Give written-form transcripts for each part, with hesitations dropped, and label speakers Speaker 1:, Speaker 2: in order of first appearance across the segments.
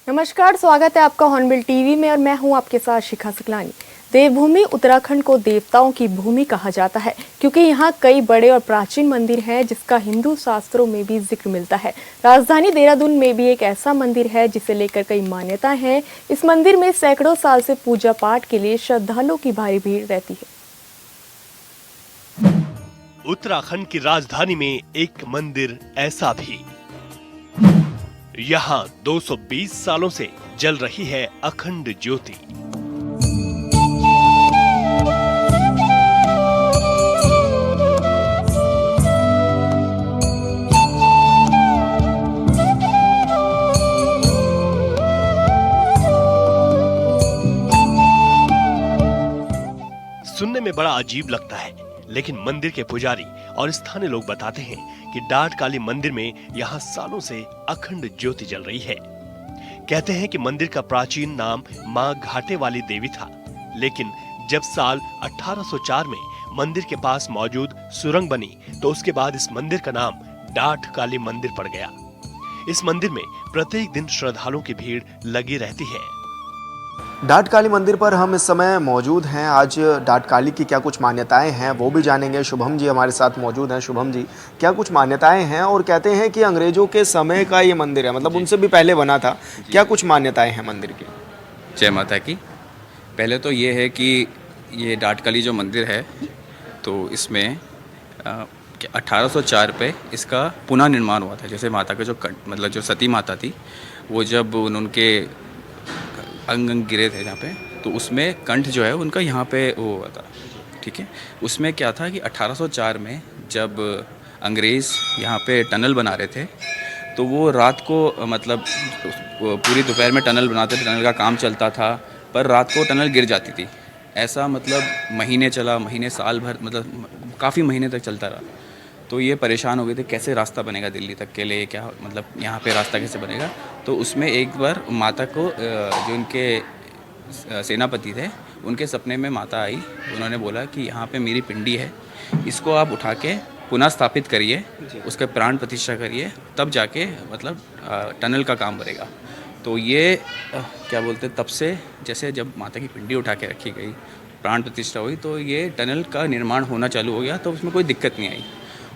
Speaker 1: नमस्कार, स्वागत है आपका हॉर्नबिल टीवी में और मैं हूं आपके साथ शिखा सकलानी। देवभूमि उत्तराखंड को देवताओं की भूमि कहा जाता है क्योंकि यहां कई बड़े और प्राचीन मंदिर हैं जिसका हिंदू शास्त्रों में भी जिक्र मिलता है। राजधानी देहरादून में भी एक ऐसा मंदिर है जिसे लेकर कई मान्यताएं हैं। इस मंदिर में सैकड़ों साल से पूजा पाठ के लिए श्रद्धालुओं की भारी भीड़ रहती है।
Speaker 2: उत्तराखंड की राजधानी में एक मंदिर ऐसा भी, यहाँ 220 सालों से जल रही है अखंड ज्योति। सुनने में बड़ा अजीब लगता है, लेकिन मंदिर के पुजारी और स्थानीय लोग बताते हैं कि डाट काली मंदिर में यहाँ सालों से अखंड ज्योति जल रही है। कहते हैं कि मंदिर का प्राचीन नाम मां घाटे वाली देवी था, लेकिन जब साल 1804 में मंदिर के पास मौजूद सुरंग बनी तो उसके बाद इस मंदिर का नाम डाट काली मंदिर पड़ गया। इस मंदिर में प्रत्येक दिन श्रद्धालुओं की भीड़ लगी रहती है।
Speaker 3: डाट काली मंदिर पर हम इस समय मौजूद हैं। आज डाट काली की क्या कुछ मान्यताएं हैं वो भी जानेंगे। शुभम जी हमारे साथ मौजूद हैं। शुभम जी, क्या कुछ मान्यताएं हैं? और कहते हैं कि अंग्रेजों के समय का ये मंदिर है, मतलब उनसे भी पहले बना था। क्या कुछ मान्यताएं हैं मंदिर की?
Speaker 4: जय माता की। पहले तो ये है कि ये डाट काली जो मंदिर है तो इसमें 1804 पे इसका पुनः निर्माण हुआ था। जैसे माता के मतलब जो सती माता थी, वो जब उनके अंग गिरे थे यहाँ पे, तो उसमें कंठ जो है उनका यहाँ पे वो हुआ था। ठीक है, उसमें क्या था कि 1804 में जब अंग्रेज़ यहाँ पे टनल बना रहे थे तो वो रात को मतलब पूरी दोपहर में टनल बनाते थे, टनल का काम चलता था, पर रात को टनल गिर जाती थी। ऐसा मतलब महीने चला, महीने साल भर, मतलब काफ़ी महीने तक चलता रहा। तो ये परेशान हो गए थे कैसे रास्ता बनेगा दिल्ली तक के लिए, क्या मतलब यहाँ पे रास्ता कैसे बनेगा। तो उसमें एक बार माता को जो उनके सेनापति थे उनके सपने में माता आई। उन्होंने बोला कि यहाँ पे मेरी पिंडी है, इसको आप उठा के पुनः स्थापित करिए, उसके प्राण प्रतिष्ठा करिए, तब जाके मतलब टनल का काम बनेगा। तो ये क्या बोलते, तब से जैसे जब माता की पिंडी उठा के रखी गई, प्राण प्रतिष्ठा हुई, तो ये टनल का निर्माण होना चालू हो गया। तो उसमें कोई दिक्कत नहीं आई।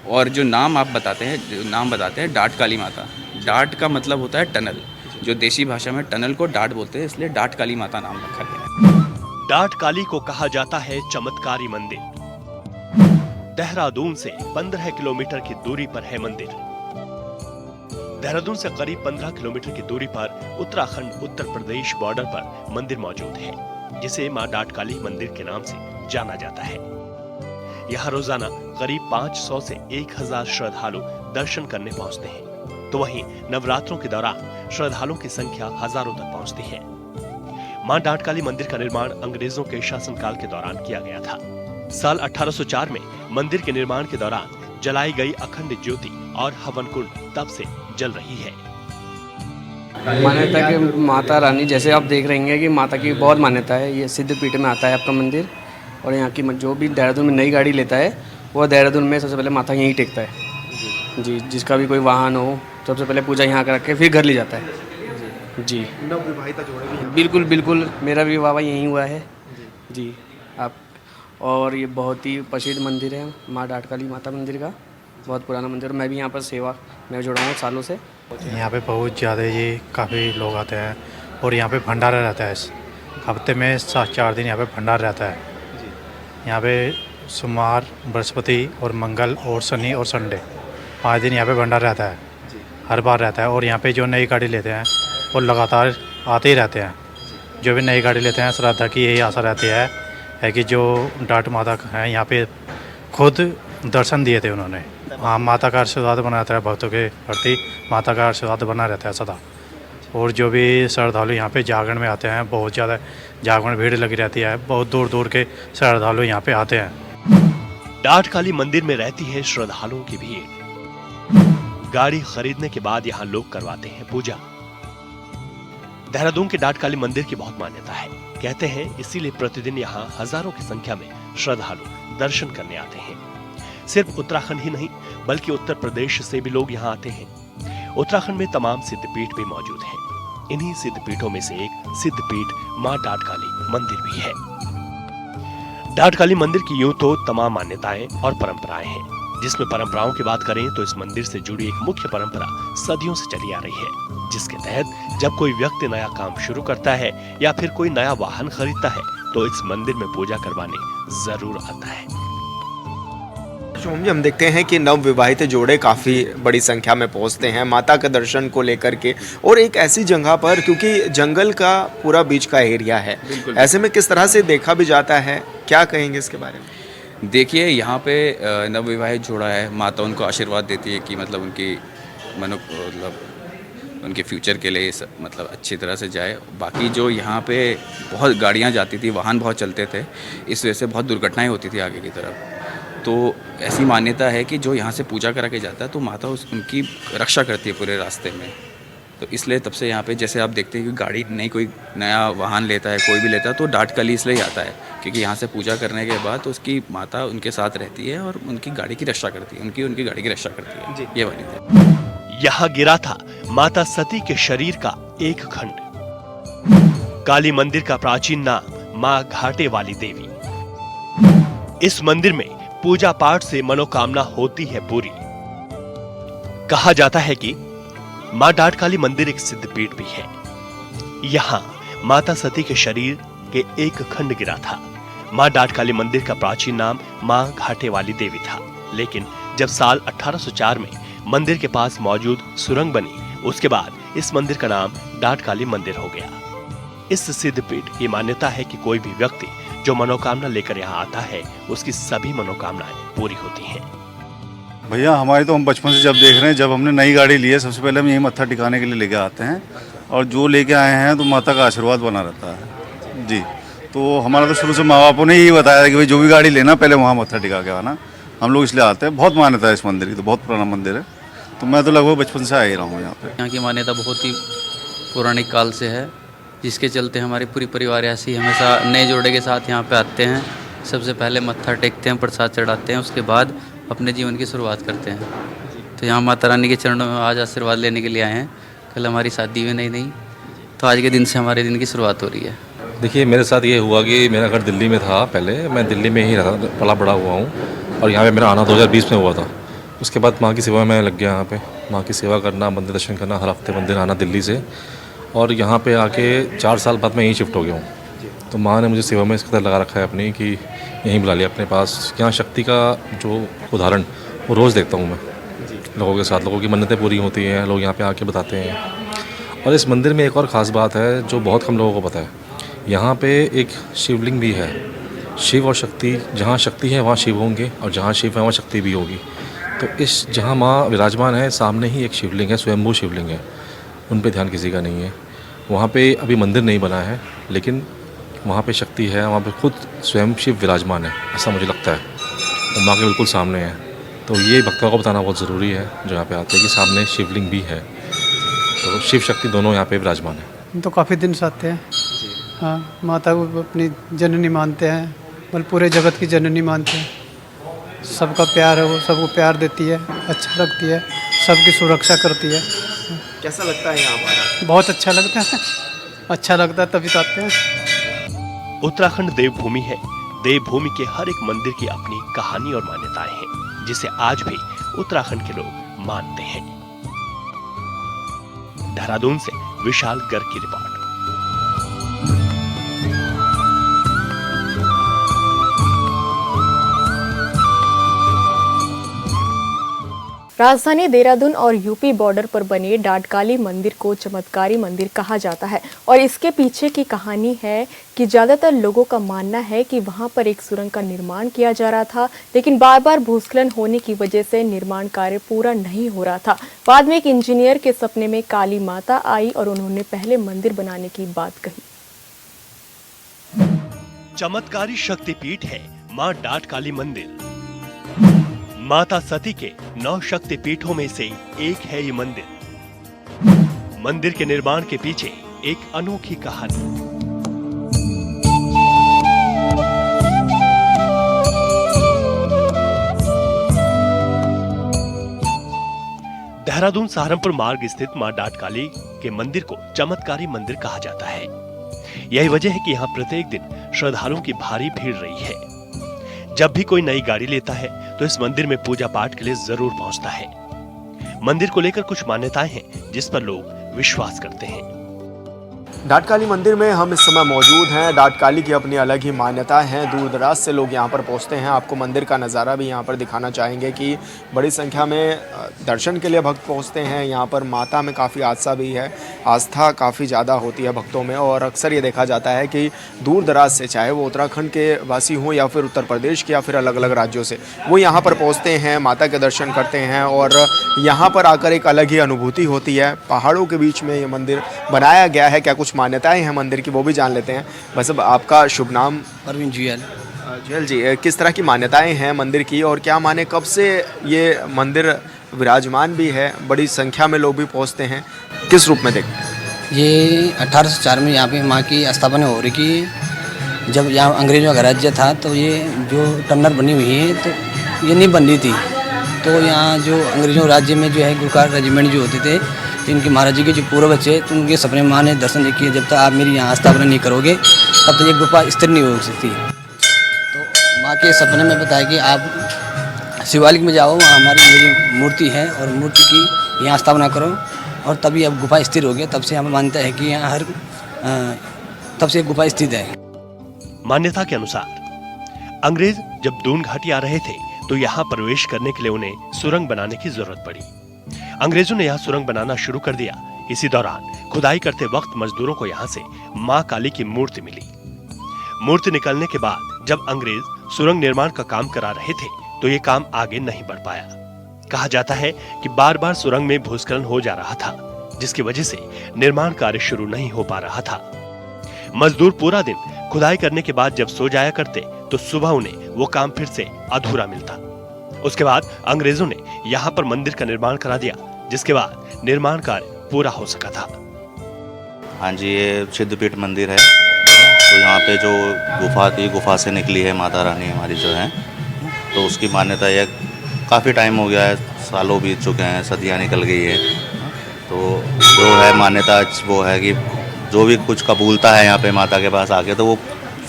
Speaker 4: और जो नाम आप बताते हैं, जो नाम बताते हैं डाट काली माता, डाट का मतलब होता है टनल। जो देसी भाषा में टनल को डाट बोलते हैं, इसलिए डाट काली माता नाम रखा गया है।
Speaker 2: डाट काली को कहा जाता है चमत्कारी मंदिर। देहरादून से 15 किलोमीटर की दूरी पर है मंदिर। देहरादून से करीब 15 किलोमीटर की दूरी पर उत्तराखंड उत्तर प्रदेश बॉर्डर पर मंदिर मौजूद है, जिसे मां डाट काली मंदिर के नाम से जाना जाता है। यहाँ रोजाना करीब 500 से 1000 श्रद्धालु दर्शन करने पहुँचते हैं, तो वहीं नवरात्रों के दौरान श्रद्धालुओं की संख्या हजारों तक पहुँचती है। मां डाट काली मंदिर का निर्माण अंग्रेजों के शासनकाल के दौरान किया गया था। साल 1804 में मंदिर के निर्माण के दौरान जलाई गई अखंड ज्योति और हवन कुंड तब से जल रही है।
Speaker 5: मान्यता कि माता रानी, जैसे आप देख रहे हैं कि माता की बहुत मान्यता है। ये सिद्धपीठ में आता है आपका मंदिर, और यहाँ की जो भी देहरादून में नई गाड़ी लेता है वो देहरादून में सबसे पहले माता यहीं टेकता है जी। जिसका भी कोई वाहन हो, सबसे पहले पूजा यहाँ कर के फिर घर ले जाता है जी।
Speaker 3: नवविवाहिता जोड़े भी हैं?
Speaker 5: बिल्कुल बिल्कुल, मेरा भी विवाह यहीं हुआ है जी। आप और ये बहुत ही प्रसिद्ध मंदिर है माँ डाट काली माता मंदिर का, बहुत पुराना मंदिर। मैं भी यहाँ पर सेवा में जुड़ा हूँ सालों से।
Speaker 6: यहाँ पे बहुत ज़्यादा ये काफ़ी लोग आते हैं और यहाँ पे भंडारा रहता है। हफ्ते में 4 दिन यहाँ पे भंडारा रहता है। यहाँ पे सोमवार, बृहस्पति और मंगल और शनि और संडे 5 दिन यहाँ पे भंडारा रहता है, हर बार रहता है। और यहाँ पे जो नई गाड़ी लेते हैं वो लगातार आते ही रहते हैं। जो भी नई गाड़ी लेते हैं, श्रद्धा की यही आशा रहती है कि जो डाट माता हैं यहाँ पे खुद दर्शन दिए थे उन्होंने। हाँ, माता का आशीर्वाद बना रहता है भक्तों के प्रति, माता का आशीर्वाद बना रहता है सदा। और जो भी श्रद्धालु यहाँ पे जागरण में आते हैं, बहुत ज़्यादा जागरण भीड़ लगी रहती है। बहुत दूर दूर के श्रद्धालु यहाँ पे आते हैं।
Speaker 2: डाट काली मंदिर में रहती है श्रद्धालुओं की भीड़। गाड़ी खरीदने के बाद यहाँ लोग करवाते हैं पूजा। देहरादून के डाट काली मंदिर की बहुत मान्यता है। कहते हैं इसीलिए प्रतिदिन यहाँ हजारों की संख्या में श्रद्धालु दर्शन करने आते हैं। सिर्फ उत्तराखंड ही नहीं बल्कि उत्तर प्रदेश से भी लोग यहाँ आते हैं। उत्तराखंड में तमाम सिद्धपीठ भी मौजूद हैं। इन्हीं सिद्धपीठों में से एक सिद्धपीठ मां डाटकाली मंदिर भी है। डाटकाली मंदिर की यूं तो तमाम मान्यताएं और परंपराएं हैं, जिसमें परंपराओं की बात करें तो इस मंदिर से जुड़ी एक मुख्य परंपरा सदियों से चली आ रही है, जिसके तहत जब कोई व्यक्ति नया काम शुरू करता है या फिर कोई नया वाहन खरीदता है तो इस मंदिर में पूजा करवाने जरूर आता है।
Speaker 3: शुभम जी, हम देखते हैं कि नव विवाहित जोड़े काफ़ी बड़ी संख्या में पहुंचते हैं माता के दर्शन को लेकर के, और एक ऐसी जगह पर, क्योंकि जंगल का पूरा बीच का एरिया है, ऐसे में किस तरह से देखा भी जाता है, क्या कहेंगे इसके बारे में?
Speaker 4: देखिए, यहाँ पे नवविवाहित जोड़ा है, माता उनको आशीर्वाद देती है कि मतलब उनकी मतलब उनके फ्यूचर के लिए मतलब अच्छी तरह से जाए। बाकी जो यहाँ पे बहुत गाड़ियाँ जाती थी, वाहन बहुत चलते थे, इस वजह से बहुत दुर्घटनाएं होती थी आगे की तरफ। तो ऐसी मान्यता है कि जो यहाँ से पूजा करा के जाता है तो माता उनकी रक्षा करती है पूरे रास्ते में। तो इसलिए तब से यहाँ पे जैसे आप देखते हैं कि गाड़ी नहीं, कोई नया वाहन लेता है, कोई भी लेता है तो डाटकाली इसलिए आता है क्योंकि यहाँ से पूजा करने के बाद तो उसकी माता उनके साथ रहती है और उनकी गाड़ी की रक्षा करती है, उनकी गाड़ी की रक्षा करती है। ये मान्यता।
Speaker 2: यहाँ गिरा था माता सती के शरीर का एक खंड। काली मंदिर का प्राचीन नाम मां घाटे वाली देवी। इस मंदिर में पूजा पाठ से मनोकामना होती है पूरी। कहा जाता है कि मां डाटकाली मंदिर एक सिद्धपीठ भी है। यहाँ माता सती के शरीर के एक खंड गिरा था। मां डाटकाली मंदिर का प्राचीन नाम मां घाटे वाली देवी था, लेकिन जब साल 1804 में मंदिर के पास मौजूद सुरंग बनी, उसके बाद इस मंदिर का नाम डाटकाली मंदिर हो गया। इस सिद्धपीठ की मान्यता है कि कोई भी व्यक्ति जो मनोकामना लेकर यहाँ आता है, उसकी सभी मनोकामनाएं पूरी होती हैं।
Speaker 7: भैया, हमारी तो हम बचपन से जब देख रहे हैं, जब हमने नई गाड़ी ली है सबसे पहले हम यही मत्था टिकाने के लिए लेके आते हैं, और जो लेके आए हैं तो माता का आशीर्वाद बना रहता है जी। तो हमारा तो शुरू से माँ बापों ने यही बताया था कि भाई जो भी गाड़ी लेना पहले वहाँ मत्था टिका के आना। हम लोग इसलिए आते हैं। बहुत मान्यता है इस मंदिर की, तो बहुत पुराना मंदिर है, तो मैं तो लगभग बचपन से आ ही रहा हूँ यहाँ पे।
Speaker 8: यहाँ की मान्यता बहुत ही पौराणिक काल से है, जिसके चलते हमारी पूरी परिवार ऐसी हमेशा नए जोड़े के साथ यहाँ पे आते हैं। सबसे पहले मत्था टेकते हैं, प्रसाद चढ़ाते हैं, उसके बाद अपने जीवन की शुरुआत करते हैं। तो यहाँ माता रानी के चरणों में आज आशीर्वाद लेने के लिए आए हैं। कल हमारी शादी हुई नहीं, तो आज के दिन से हमारे दिन की शुरुआत हो रही है।
Speaker 9: देखिए, मेरे साथ ये हुआ कि मेरा घर दिल्ली में था। पहले मैं दिल्ली में ही पला बड़ा हुआ हूँ, और यहाँ पे मेरा आना 2020 में हुआ था। उसके बाद माँ की सेवा में लग गया। यहाँ पे माँ की सेवा करना, मंदिर दर्शन करना, हर हफ्ते मंदिर आना दिल्ली से, और यहाँ पे आके 4 साल बाद मैं यहीं शिफ्ट हो गया हूँ। तो माँ ने मुझे सेवा में इस कदर लगा रखा है अपनी कि यहीं बुला लिया अपने पास। यहाँ शक्ति का जो उदाहरण वो रोज़ देखता हूँ मैं लोगों के साथ। लोगों की मन्नतें पूरी होती हैं, लोग यहाँ पे आके बताते हैं। और इस मंदिर में एक और ख़ास बात है जो बहुत कम लोगों को पता है। यहाँ पे एक शिवलिंग भी है। शिव और शक्ति, जहाँ शक्ति है वहाँ शिव होंगे, और जहाँ शिव है वहाँ शक्ति भी होगी। तो इस जहाँ माँ विराजमान है, सामने ही एक शिवलिंग है, स्वयंभू शिवलिंग है। उन पे ध्यान किसी का नहीं है। वहाँ पे अभी मंदिर नहीं बना है, लेकिन वहाँ पे शक्ति है, वहाँ पे खुद स्वयं शिव विराजमान है, ऐसा मुझे लगता है। वो माँ के बिल्कुल सामने है। तो ये भक्तों को बताना बहुत ज़रूरी है जो यहाँ पे आते हैं कि सामने शिवलिंग भी है। तो शिव शक्ति दोनों यहाँ पे विराजमान है।
Speaker 10: हम तो काफ़ी दिन से आते हैं। हाँ, माता को अपनी जननी मानते हैं, बल पूरे जगत की जननी मानते हैं। सबका प्यार है, वो सबको प्यार देती है, अच्छा रखती है, सबकी सुरक्षा करती है।
Speaker 3: कैसा लगता है यहाँ पर?
Speaker 10: बहुत अच्छा लगता है। अच्छा लगता है तभी तो आते हैं।
Speaker 2: उत्तराखंड देवभूमि है। देवभूमि के हर एक मंदिर की अपनी कहानी और मान्यताएं हैं, जिसे आज भी उत्तराखंड के लोग मानते हैं। देहरादून से विशाल गर्ग की रिपोर्ट।
Speaker 1: राजधानी देहरादून और यूपी बॉर्डर पर बने डाटकाली मंदिर को चमत्कारी मंदिर कहा जाता है, और इसके पीछे की कहानी है कि ज़्यादातर लोगों का मानना है कि वहां पर एक सुरंग का निर्माण किया जा रहा था, लेकिन बार बार भूस्खलन होने की वजह से निर्माण कार्य पूरा नहीं हो रहा था। बाद में एक इंजीनियर के सपने में काली माता आई और उन्होंने पहले मंदिर बनाने की बात कही।
Speaker 2: चमत्कारी शक्तिपीठ है मां डाटकाली मंदिर। माता सती के 9 शक्तिपीठों में से एक है ये मंदिर। मंदिर के निर्माण के पीछे एक अनोखी कहानी। देहरादून सहारनपुर मार्ग स्थित मां डाटकाली कि मंदिर को चमत्कारी मंदिर कहा जाता है। यही वजह है कि यहाँ प्रत्येक दिन श्रद्धालुओं की भारी भीड़ रही है। जब भी कोई नई गाड़ी लेता है तो इस मंदिर में पूजा पाठ के लिए जरूर पहुंचता है। मंदिर को लेकर कुछ मान्यताएं हैं जिस पर लोग विश्वास करते हैं।
Speaker 3: डाट काली मंदिर में हम इस समय मौजूद हैं। डाट काली की अपनी अलग ही मान्यता है। दूर दराज से लोग यहाँ पर पहुँचते हैं। आपको मंदिर का नज़ारा भी यहाँ पर दिखाना चाहेंगे कि बड़ी संख्या में दर्शन के लिए भक्त पहुँचते हैं। यहाँ पर माता में काफ़ी आस्था भी है, आस्था काफ़ी ज़्यादा होती है भक्तों में। और अक्सर ये देखा जाता है कि दूर दराज से, चाहे वो उत्तराखंड के वासी हों या फिर उत्तर प्रदेश के या फिर अलग अलग राज्यों से, वो यहाँ पर पहुँचते हैं, माता के दर्शन करते हैं और यहाँ पर आकर एक अलग ही अनुभूति होती है। पहाड़ों के बीच में ये मंदिर बनाया गया है। क्या कुछ मान्यताएं हैं मंदिर की वो भी जान लेते हैं। बस अब आपका शुभ नाम?
Speaker 5: परवीन जुयल।
Speaker 3: जुयल जी, किस तरह की मान्यताएं हैं मंदिर की और क्या माने कब से ये मंदिर विराजमान भी है, बड़ी संख्या में लोग भी पहुंचते हैं, किस रूप में देखते हैं?
Speaker 11: ये 1804 में यहाँ पे माँ की स्थापना हो रही की। जब यहाँ अंग्रेजों का राज्य था तो ये जो टनल बनी हुई है तो ये नहीं बन रही थी। तो यहाँ जो अंग्रेजों राज्य में जो है गुरकार रेजिमेंट जो होते थे, तो इनके महाराज जी के जो पूर्व बच्चे, तो उनके सपने माँ ने दर्शन देखिए, जब तक आप मेरी यहाँ स्थापना नहीं करोगे तब तक ये गुफा स्थिर नहीं हो सकती। तो माँ के सपने में बताया कि आप शिवालिक में जाओ, वहाँ हमारी मेरी मूर्ति है और मूर्ति की यहाँ स्थापना करो और तभी अब गुफा स्थिर हो गया। तब से हमें मानता है कि यहाँ तब से गुफा स्थित है।
Speaker 2: मान्यता के अनुसार अंग्रेज जब दून घाटी आ रहे थे तो यहाँ प्रवेश करने के लिए उन्हें सुरंग बनाने की जरूरत पड़ी। अंग्रेजों ने यहाँ सुरंग बनाना शुरू कर दिया। इसी दौरान खुदाई करते वक्त मजदूरों को यहाँ से माँ काली की मूर्ति मिली। मूर्ति निकलने के बाद जब अंग्रेज सुरंग निर्माण का काम करा रहे थे तो ये काम आगे नहीं बढ़ पाया। कहा जाता है कि बार बार सुरंग में भूस्खलन हो जा रहा था, जिसकी वजह से निर्माण कार्य शुरू नहीं हो पा रहा था। मजदूर पूरा दिन खुदाई करने के बाद जब सो जाया करते तो सुबह उन्हें वो काम फिर से अधूरा मिलता। उसके बाद अंग्रेजों ने यहाँ पर मंदिर का निर्माण करा दिया, जिसके बाद निर्माण कार्य पूरा हो सका था।
Speaker 12: हाँ जी, ये सिद्धपीठ मंदिर है। तो यहाँ पे जो गुफा थी, गुफा से निकली है माता रानी हमारी जो है, तो उसकी मान्यता यह काफ़ी टाइम हो गया है, सालों बीत चुके हैं, सदियाँ निकल गई है। तो जो है मान्यता वो है कि जो भी कुछ कबूलता है यहाँ पे माता के पास आके तो वो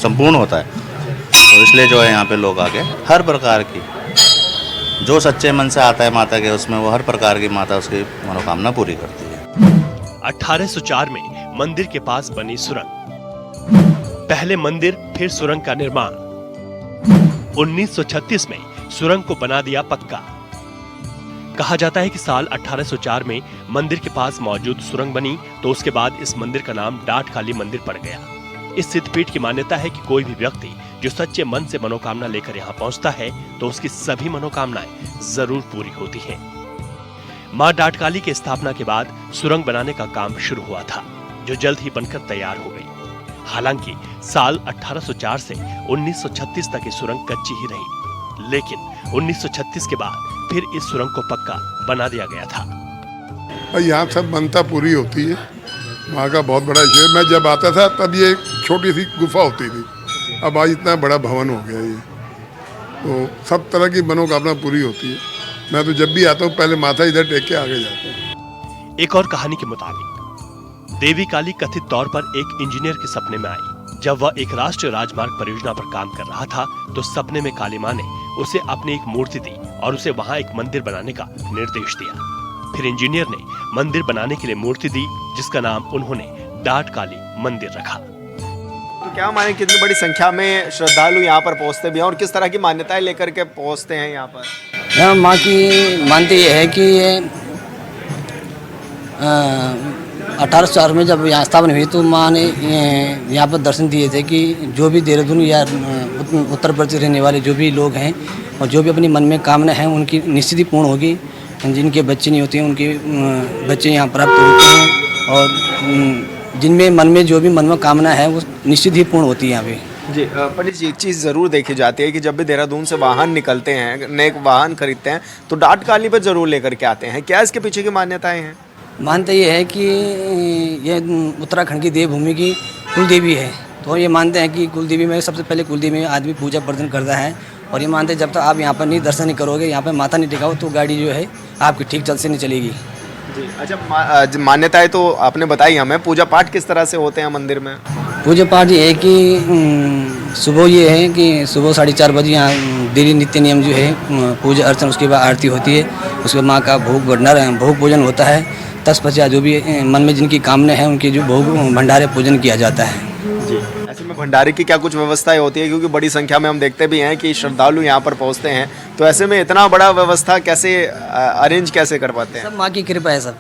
Speaker 12: संपूर्ण होता है। तो इसलिए जो है यहाँ पे लोग आके हर प्रकार की जो सच्चे मन से आता है माता के, उसमें वो हर प्रकार की माता उसकी मनोकामना पूरी करती है।
Speaker 2: 1804 में मंदिर के पास बनी सुरंग, पहले मंदिर फिर सुरंग का निर्माण। 1936 में सुरंग को बना दिया पक्का। कहा जाता है कि साल 1804 में मंदिर के पास मौजूद सुरंग बनी तो उसके बाद इस मंदिर का नाम डाट काली मंदिर पड़ गया। इस सिद्धपीठ की मान्यता है कि कोई भी व्यक्ति जो सच्चे मन से मनोकामना लेकर यहाँ पहुंचता है तो उसकी सभी मनोकामनाएं जरूर पूरी होती हैं। मां डाट काली की स्थापना के बाद सुरंग बनाने का काम शुरू हुआ था, जो जल्द ही बनकर तैयार हो गई। हालांकि साल 1804 से 1936 तक ये सुरंग कच्ची ही रही, लेकिन 1936 के बाद फिर इस सुरंग को पक्का बना दिया गया था।
Speaker 13: यहाँ सब मनता पूरी होती है। वहाँ का बहुत बड़ा शहर, मैं जब आता था तब ये छोटी सी गुफा होती थी, अब आज इतना बड़ा भवन हो गया ये। तो सब तरह की मनोकामना पूरी होती है। मैं तो जब भी आता हूँ पहले माथा इधर टेक के आगे जाता हूँ।
Speaker 2: एक और कहानी के मुताबिक देवी काली कथित तौर पर एक इंजीनियर के सपने में आई। जब वह एक राष्ट्रीय राजमार्ग परियोजना पर काम कर रहा था तो सपने में काली मां ने उसे अपनी एक मूर्ति दी और उसे वहां एक मंदिर बनाने का निर्देश दिया। फिर इंजीनियर ने मंदिर बनाने के लिए मूर्ति दी, जिसका नाम उन्होंने डाट काली मंदिर रखा।
Speaker 3: तो क्या माने कितनी बड़ी संख्या में श्रद्धालु यहाँ पर पहुँचते भी हैं और किस तरह की मान्यताएं लेकर के पहुँचते हैं यहाँ पर?
Speaker 11: यहाँ माँ की मानते ये है कि 1804 में जब यहाँ स्थापना हुई तो माँ ने यहाँ पर दर्शन दिए थे कि जो भी देहरादून या उत्तर प्रदेश रहने वाले जो भी लोग हैं और जो भी अपनी मन में कामना है उनकी निश्चित ही पूर्ण होगी। जिनके बच्चे नहीं होते हैं उनके बच्चे यहाँ प्राप्त होते हैं और जिनमें मन में जो भी मन में कामना है वो निश्चित ही पूर्ण होती है यहाँ पे।
Speaker 3: जी पंडित जी, एक चीज़ ज़रूर देखी जाती है कि जब भी देहरादून से वाहन निकलते हैं, नए वाहन खरीदते हैं तो डाट काली पर ज़रूर लेकर के आते हैं। क्या इसके पीछे की मान्यताएं हैं?
Speaker 11: मानते ये है कि ये उत्तराखंड की देवभूमि की कुलदेवी है, तो ये मानते हैं कि कुलदेवी में सबसे पहले कुलदेवी में आदमी पूजा प्रदर्शन करता है और ये मानते हैं जब तक आप यहाँ पर नहीं दर्शन नहीं करोगे, यहाँ पर माथा नहीं टिकाओ तो गाड़ी जो है आपकी ठीक चल से नहीं चलेगी।
Speaker 3: जी अच्छा, मान्यताएं तो आपने बताई हमें, पूजा पाठ किस तरह से होते हैं मंदिर में?
Speaker 11: पूजा पाठ ये है कि सुबह ये है कि सुबह 4:30 बजे यहाँ डेली नित्य नियम जो है पूजा अर्चना, उसके बाद आरती होती है, उसके बाद माँ का भोग भोजन होता है। 10-50 जो भी मन में जिनकी कामना है उनकी जो भोग भंडारे पूजन किया जाता है।
Speaker 3: जी ऐसे में भंडारे की क्या कुछ व्यवस्थाएं होती है, क्योंकि बड़ी संख्या में हम देखते भी हैं कि श्रद्धालु यहाँ पर पहुँचते हैं, तो ऐसे में इतना बड़ा व्यवस्था कैसे अरेंज कैसे कर पाते हैं?
Speaker 11: सब माँ की कृपा है सब।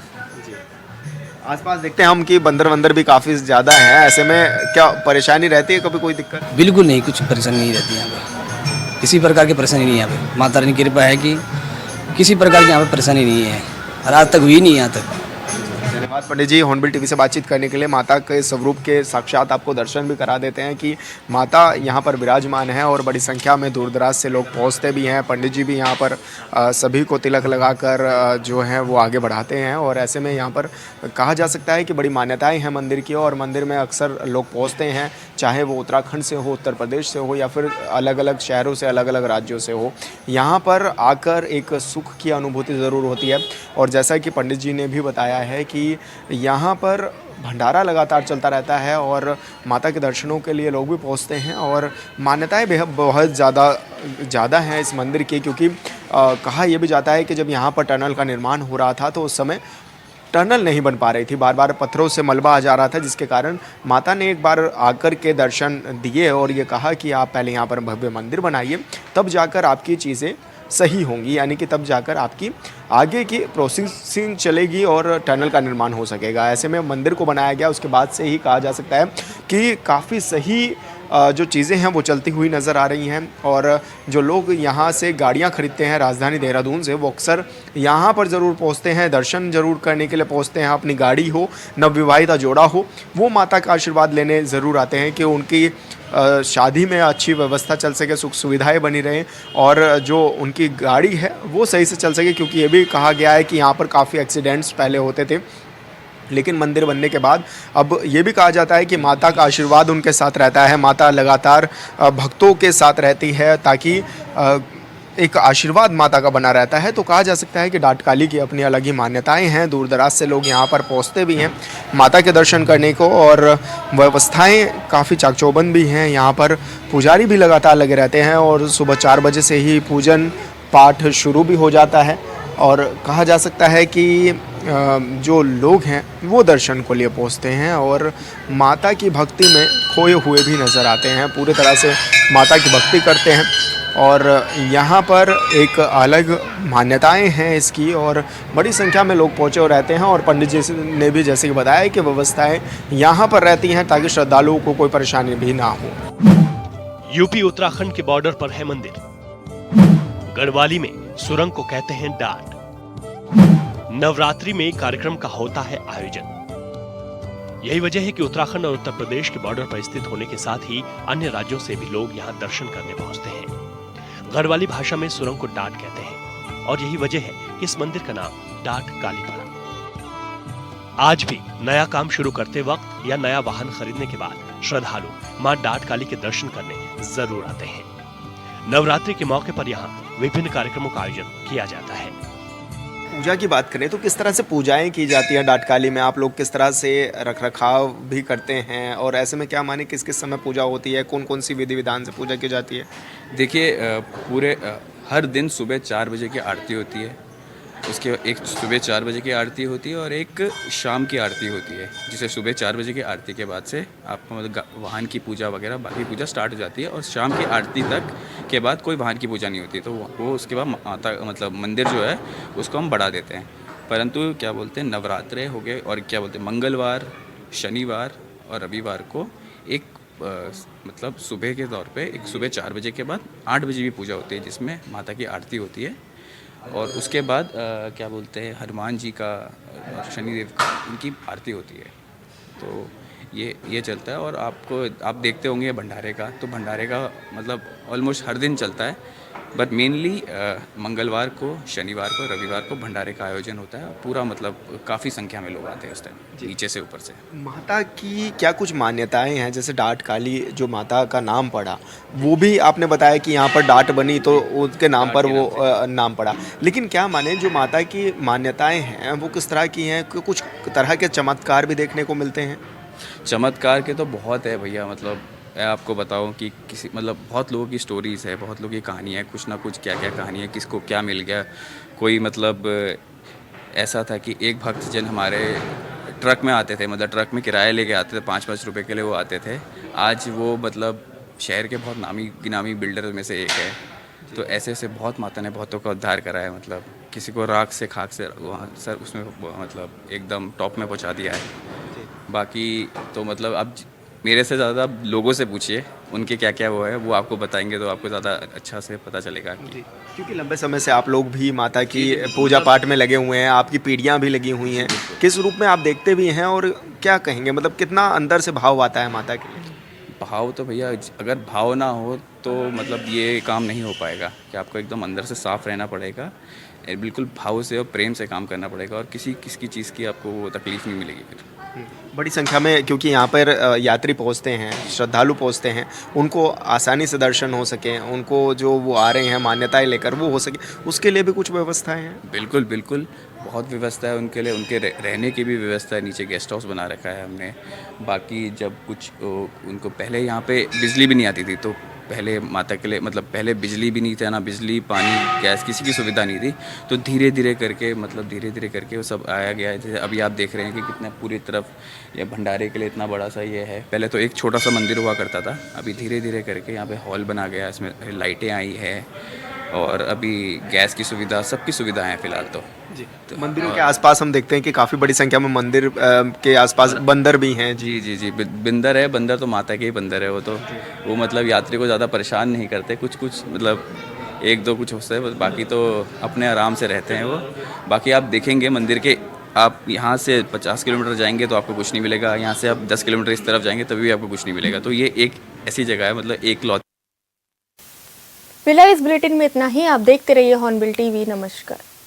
Speaker 3: आसपास देखते हैं हम कि बंदर भी काफ़ी ज़्यादा हैं, ऐसे में क्या परेशानी रहती है, कभी कोई दिक्कत?
Speaker 11: बिल्कुल नहीं, कुछ परेशानी नहीं रहती यहाँ पे, किसी प्रकार की परेशानी नहीं है यहाँ पे। माता रानी की कृपा है कि किसी प्रकार की यहाँ पे परेशानी नहीं है और आज तक हुई नहीं यहाँ तक।
Speaker 3: धन्यवाद पंडित जी, हॉर्नबिल टीवी से बातचीत करने के लिए। माता के स्वरूप के साक्षात आपको दर्शन भी करा देते हैं कि माता यहाँ पर विराजमान है और बड़ी संख्या में दूर दराज से लोग पहुँचते भी हैं। पंडित जी भी यहाँ पर सभी को तिलक लगाकर जो है वो आगे बढ़ाते हैं और ऐसे में यहाँ पर कहा जा सकता है कि बड़ी मान्यताएं हैं मंदिर की और मंदिर में अक्सर लोग पहुँचते हैं, चाहे वो उत्तराखंड से हो, उत्तर प्रदेश से हो या फिर अलग अलग शहरों से, अलग अलग राज्यों से हो। यहाँ पर आकर एक सुख की अनुभूति ज़रूर होती है और जैसा कि पंडित जी ने भी बताया है कि यहाँ पर भंडारा लगातार चलता रहता है और माता के दर्शनों के लिए लोग भी पहुँचते हैं और मान्यताएं बहुत ज़्यादा हैं इस मंदिर की, क्योंकि कहा यह भी जाता है कि जब यहाँ पर टनल का निर्माण हो रहा था तो उस समय टनल नहीं बन पा रही थी, बार बार पत्थरों से मलबा आ जा रहा था, जिसके कारण माता ने एक बार आकर के दर्शन दिए और ये कहा कि आप पहले यहाँ पर भव्य मंदिर बनाइए, तब जाकर आपकी चीज़ें सही होंगी, यानी कि तब जाकर आपकी आगे की प्रोसेसिंग चलेगी और टनल का निर्माण हो सकेगा। ऐसे में मंदिर को बनाया गया, उसके बाद से ही कहा जा सकता है कि काफ़ी सही जो चीज़ें हैं वो चलती हुई नज़र आ रही हैं और जो लोग यहाँ से गाड़ियाँ खरीदते हैं राजधानी देहरादून से, वो अक्सर यहाँ पर ज़रूर पहुँचते हैं, दर्शन ज़रूर करने के लिए पहुँचते हैं। अपनी गाड़ी हो, नवविवाहिता जोड़ा हो, वो माता का आशीर्वाद लेने ज़रूर आते हैं कि उनकी शादी में अच्छी व्यवस्था चल सके, सुख सुविधाएं बनी रहें और जो उनकी गाड़ी है वो सही से चल सके, क्योंकि ये भी कहा गया है कि यहाँ पर काफ़ी एक्सीडेंट्स पहले होते थे, लेकिन मंदिर बनने के बाद अब ये भी कहा जाता है कि माता का आशीर्वाद उनके साथ रहता है। माता लगातार भक्तों के साथ रहती है ताकि एक आशीर्वाद माता का बना रहता है। तो कहा जा सकता है कि डाटकाली की अपनी अलग ही मान्यताएं हैं, दूर दराज से लोग यहाँ पर पहुँचते भी हैं माता के दर्शन करने को और व्यवस्थाएं काफ़ी चाकचौबंद भी हैं। यहाँ पर पुजारी भी लगातार लगे रहते हैं और सुबह 4 बजे से ही पूजन पाठ शुरू भी हो जाता है और कहा जा सकता है कि जो लोग हैं वो दर्शन को लिए पहुँचते हैं और माता की भक्ति में खोए हुए भी नज़र आते हैं, पूरी तरह से माता की भक्ति करते हैं और यहाँ पर एक अलग मान्यताएं हैं इसकी और बड़ी संख्या में लोग पहुँचे रहते हैं और पंडित जी ने भी जैसे कि बताया कि व्यवस्थाएं यहाँ पर रहती हैं ताकि श्रद्धालुओं को कोई परेशानी भी ना हो।
Speaker 2: यूपी उत्तराखंड के बॉर्डर पर है मंदिर। गढ़वाली में सुरंग को कहते हैं डाट। नवरात्रि में कार्यक्रम का होता है आयोजन। यही वजह है कि उत्तराखंड और उत्तर प्रदेश के बॉर्डर पर स्थित होने के साथ ही अन्य राज्यों से भी लोग यहाँ दर्शन करने पहुंचते हैं। गढ़वाली भाषा में सुरंग को डाट कहते हैं और यही वजह है कि इस मंदिर का नाम डाट काली पड़ा। आज भी नया काम शुरू करते वक्त या नया वाहन खरीदने के बाद श्रद्धालु मां डाट काली के दर्शन करने जरूर आते हैं। नवरात्रि के मौके पर यहाँ विभिन्न कार्यक्रमों का आयोजन किया जाता है।
Speaker 3: पूजा की बात करें तो किस तरह से पूजाएं की जाती हैं डाटकाली में, आप लोग किस तरह से रखरखाव भी करते हैं और ऐसे में क्या माने किस किस समय पूजा होती है, कौन कौन सी विधि विधान से पूजा की जाती है?
Speaker 4: देखिए पूरे हर दिन सुबह 4 बजे की आरती होती है, उसके एक सुबह 4 बजे की आरती होती है और एक शाम की आरती होती है, जिसे सुबह 4 बजे की आरती के बाद से आपको मतलब वाहन की पूजा वगैरह बाकी पूजा स्टार्ट हो जाती है और शाम की आरती तक के बाद कोई वाहन की पूजा नहीं होती। तो वो उसके बाद माता मतलब मंदिर जो है उसको हम बढ़ा देते हैं। परंतु क्या बोलते हैं नवरात्रे हो गए और क्या बोलते हैं मंगलवार, शनिवार और रविवार को एक मतलब सुबह के तौर पे एक सुबह 4 बजे के बाद 8 बजे भी पूजा होती है, जिसमें माता की आरती होती है और उसके बाद क्या बोलते हैं हनुमान जी का और शनिदेव का इनकी आरती होती है। तो ये चलता है और आप देखते होंगे भंडारे का, तो भंडारे का मतलब ऑलमोस्ट हर दिन चलता है। बट मेनली मंगलवार को, शनिवार को, रविवार को भंडारे का आयोजन होता है। पूरा मतलब काफ़ी संख्या में लोग आते हैं उस टाइम, नीचे से ऊपर से।
Speaker 3: माता की क्या कुछ मान्यताएं हैं? जैसे डाट काली जो माता का नाम पड़ा, वो भी आपने बताया कि यहाँ पर डाट बनी तो उसके नाम पर वो नाम पड़ा, लेकिन क्या माने जो माता की मान्यताएं हैं वो किस तरह की हैं? कुछ तरह के चमत्कार भी देखने को मिलते हैं?
Speaker 4: चमत्कार के तो बहुत है भैया, मतलब मैं आपको बताऊं कि किसी मतलब बहुत लोगों की स्टोरीज़ है, बहुत लोगों की कहानी है, कुछ ना कुछ क्या क्या कहानी है, किसको क्या मिल गया। कोई मतलब ऐसा था कि एक भक्तजन हमारे ट्रक में आते थे, मतलब ट्रक में किराया लेके आते थे, 5-5 रुपए के लिए वो आते थे। आज वो मतलब शहर के बहुत नामी गिनामी बिल्डर में से एक है। तो ऐसे ऐसे बहुत माता ने बहुतों का उद्धार करा है, मतलब किसी को राख से खाक से वहाँ सर उसमें मतलब एकदम टॉप में पहुँचा दिया है। बाकी तो मतलब अब मेरे से ज़्यादा लोगों से पूछिए उनके क्या क्या वो है, वो आपको बताएंगे तो आपको ज़्यादा अच्छा से पता चलेगा कि
Speaker 3: क्योंकि लंबे समय से आप लोग भी माता की पूजा पाठ में लगे हुए हैं, आपकी पीढ़ियाँ भी लगी हुई हैं, किस रूप में आप देखते भी हैं और क्या कहेंगे, मतलब कितना अंदर से भाव आता है माता के लिए?
Speaker 4: भाव तो भैया अगर भाव ना हो तो मतलब ये काम नहीं हो पाएगा, कि आपको एकदम अंदर से साफ रहना पड़ेगा, बिल्कुल भाव से और प्रेम से काम करना पड़ेगा, और किसी चीज़ की आपको वो तकलीफ़ नहीं मिलेगी फिर।
Speaker 3: बड़ी संख्या में क्योंकि यहाँ पर यात्री पहुँचते हैं, श्रद्धालु पहुँचते हैं, उनको आसानी से दर्शन हो सके, उनको जो वो आ रहे हैं मान्यताएं लेकर वो हो सके, उसके लिए भी कुछ व्यवस्थाएं हैं?
Speaker 4: बिल्कुल बिल्कुल, बहुत व्यवस्था है उनके लिए, उनके रहने की भी व्यवस्था है, नीचे गेस्ट हाउस बना रखा है हमने। बाकी जब कुछ उनको पहले यहाँ पे बिजली भी नहीं आती थी, तो पहले माता के लिए मतलब पहले बिजली भी नहीं था, ना बिजली पानी गैस किसी की सुविधा नहीं थी, तो धीरे धीरे करके वो सब आया गया है। जैसे अभी आप देख रहे हैं कि कितना पूरी तरफ ये भंडारे के लिए इतना बड़ा सा ये है। पहले तो एक छोटा सा मंदिर हुआ करता था, अभी धीरे धीरे करके यहाँ पे हॉल बना गया, इसमें लाइटें आई है और अभी गैस की सुविधा, सबकी सुविधा है फिलहाल तो।
Speaker 3: जी, तो मंदिरों के आसपास हम देखते हैं कि काफ़ी बड़ी संख्या में मंदिर के आसपास बंदर भी हैं।
Speaker 4: जी, बंदर है, बंदर तो माता के ही बंदर है, वो मतलब यात्री को ज़्यादा परेशान नहीं करते, कुछ मतलब एक दो कुछ होता है, बाकी तो अपने आराम से रहते हैं वो। बाकी आप देखेंगे मंदिर के, आप यहाँ से 50 किलोमीटर जाएंगे तो आपको कुछ नहीं मिलेगा, यहाँ से आप 10 किलोमीटर इस तरफ जाएंगे तभी भी आपको कुछ नहीं मिलेगा। तो ये एक ऐसी जगह है, मतलब एक लौट।
Speaker 1: फिलहाल इस बुलेटिन में इतना ही। आप देखते रहिए हॉर्नबिल टीवी। नमस्कार।